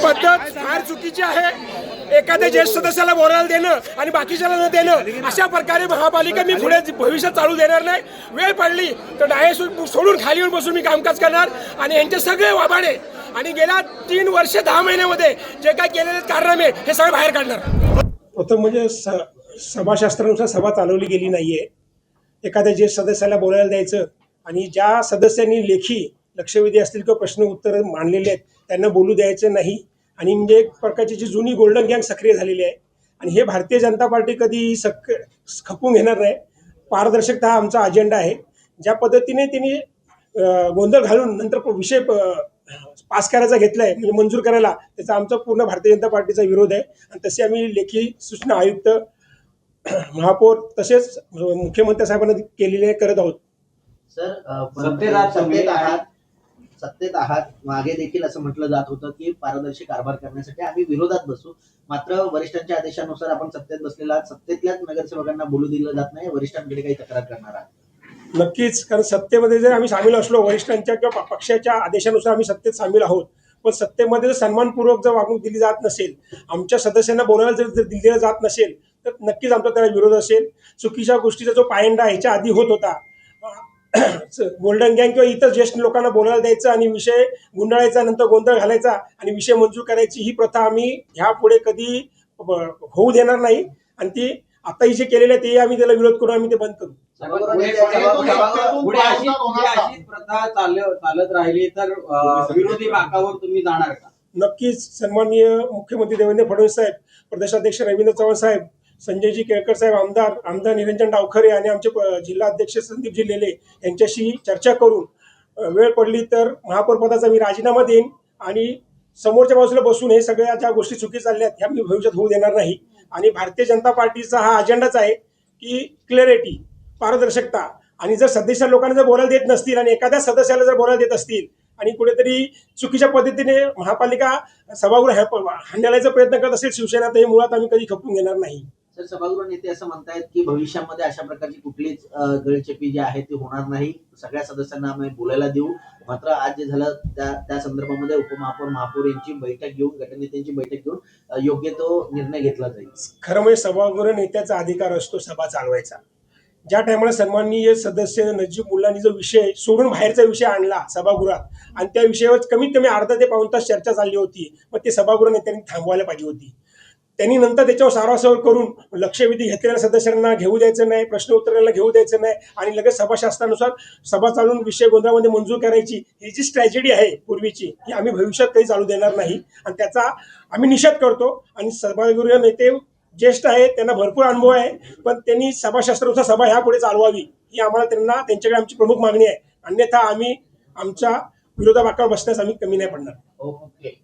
पद्धत फार चुकीची आहे। एखाद्या ज्येष्ठ सदस्याला बोलायला देणं आणि बाकीच्याला न देणं, अशा प्रकारे महापालिका मी पुढे भविष्यात चालू देणार नाही। वेळ पडली तर डायस सोडून खाली येऊन बसून मी कामकाज करणार आणि यांचे सगळे वाबाडे आणि गेल्या 3 वर्ष 10 महिन्यामध्ये जे काय केलेले कारनामे हे सगळे बाहेर काढणार। प्रथम म्हणजे सभाशास्त्रानुसार सभा चालवली गेली नाहीये। एखाद्या ज्येष्ठ सदस्याला बोलायला द्यायचं आणि ज्या सदस्यांनी लेखी लक्षवेधी असतील किंवा प्रश्न उत्तर मांडलेले आहेत त्यांना बोलू द्यायचं नाही। आणि म्हणजे एक प्रकारची जी जुनी गोल्डन गँग सक्रिय झालेली आहे आणि हे भारतीय जनता पार्टी कधी खपून घेणार नाही। पारदर्शकता हा आमचा अजेंडा आहे। ज्या पद्धतीने त्यांनी गोंधळ घालून नंतर विषय पास करायचा घेतलाय म्हणजे मंजूर करायला, त्याचा आमचा पूर्ण भारतीय जनता पार्टीचा विरोध आहे आणि तसे आम्ही लेखी सूचना आयुक्त, महापौर तसेच मुख्यमंत्री साहेबांना केलेले करत आहोत। सर सत्तेत आहात, मागे देखील असं म्हटलं जात होतं की पारदर्शी कारभार करण्यासाठी आम्ही विरोधात बसू, मात्र वरिष्ठांच्या आदेशानुसार आपण सत्तेत बसलेला आहात, सत्तेतल्याच नगरसेवकांना बोलू दिलं जात नाही, वरिष्ठांकडे काही तक्रार करणार आहात? नक्कीच, कारण सत्तेमध्ये जर आम्ही सामील असलो, वरिष्ठांच्या किंवा पक्षाच्या आदेशानुसार आम्ही सत्तेत सामील आहोत, पण सत्तेमध्ये जर सन्मानपूर्वक जर वागणूक दिली जात नसेल, आमच्या सदस्यांना बोलायला जर दिलं जात नसेल तर नक्कीच आमचा त्याला विरोध असेल। चुकीच्या गोष्टीचा जो पायंडा ह्याच्या आधी होत होता, गोल्डन गँग किंवा इतर ज्येष्ठ लोकांना बोलायला द्यायचं आणि विषय गुंडाळायचा, नंतर गोंधळ घालायचा आणि विषय मंजूर करायची, ही प्रथा आम्ही ह्यापुढे कधी होऊ देणार नाही। आणि ती आताही जे केलेलं आहे ते आम्ही त्याला विरोध करून आम्ही ते बंद करू। पुढे अशीच प्रथा चालत राहिली तर विरोधी बाकावर तुम्ही जाणार का? नक्कीच। सन्माननीय मुख्यमंत्री देवेंद्र फडणवीस साहेब, प्रदेशाध्यक्ष रवींद्र चव्हाण साहेब, संजयजी केळकर साहेब, आमदार निरंजन डावखरे आणि आमचे जिल्हा अध्यक्ष संदीपजी लेले यांच्याशी चर्चा करून वेळ पडली तर महापौर पदाचा मी राजीनामा देईन आणि समोरच्या बाजूला बसून हे सगळ्या ज्या गोष्टी चुकी चालल्या ह्या मी भविष्यात होऊ देणार नाही। आणि भारतीय जनता पार्टीचा हा अजेंडाच आहे की क्लॅरिटी, पारदर्शकता। आणि जर सदस्य लोकांना जर बोलायला देत नसतील आणि एखाद्या सदस्याला जर बोलायला देत असतील आणि कुठेतरी चुकीच्या पद्धतीने महापालिका सभागृह हाणण्याचा प्रयत्न करत असेल शिवसेना, तर हे मुळात आम्ही कधी खपून घेणार नाही। सर, सभागृह नेते असं म्हणतायत की भविष्यामध्ये अशा प्रकारची कुठलीच गळचेपी जी आहे ती होणार नाही, सगळ्या सदस्यांना आम्ही बोलायला देऊ। मात्र आज जे झालं त्या संदर्भामध्ये उपमहापौर, महापौर यांची बैठक घेऊन, गटनेत्यांची बैठक घेऊन योग्य तो निर्णय घेतला जाईल। खरं म्हणजे सभागृह नेत्याचा अधिकार असतो सभा चालवायचा। ज्या टायमाला सन्माननीय सदस्य नजीब मुल्लांनी जो विषय सोडून बाहेरचा विषय आणला सभागृहात आणि त्या विषयावर कमीत कमी अर्धा ते पाऊण तास चर्चा चालली होती, मग ते सभागृह नेत्यांनी थांबवायला पाहिजे होती। त्यांनी नंतर त्याच्यावर सारवासार करून लक्षवेधी घेतलेल्या सदस्यांना घेऊ द्यायचं नाही, प्रश्न उत्तराला घेऊ द्यायचं नाही आणि लगेच सभाशास्त्रानुसार सभा चालून विषय गोंधळामध्ये मंजूर करायची, ही जी स्ट्रॅटेजी आहे पूर्वीची, ही आम्ही भविष्यात काही चालू देणार नाही आणि त्याचा आम्ही निषेध करतो। आणि सभागृह नेते ज्येष्ठ आहेत, त्यांना भरपूर अनुभव आहे, पण त्यांनी सभाशास्त्रानुसार सभा ह्या पुढे चालवावी ही आम्हाला त्यांच्याकडे आमची प्रमुख मागणी आहे। अन्यथा आम्ही आमच्या विरोधाभाकावर बसण्यास आम्ही कमी नाही पडणार। ओके।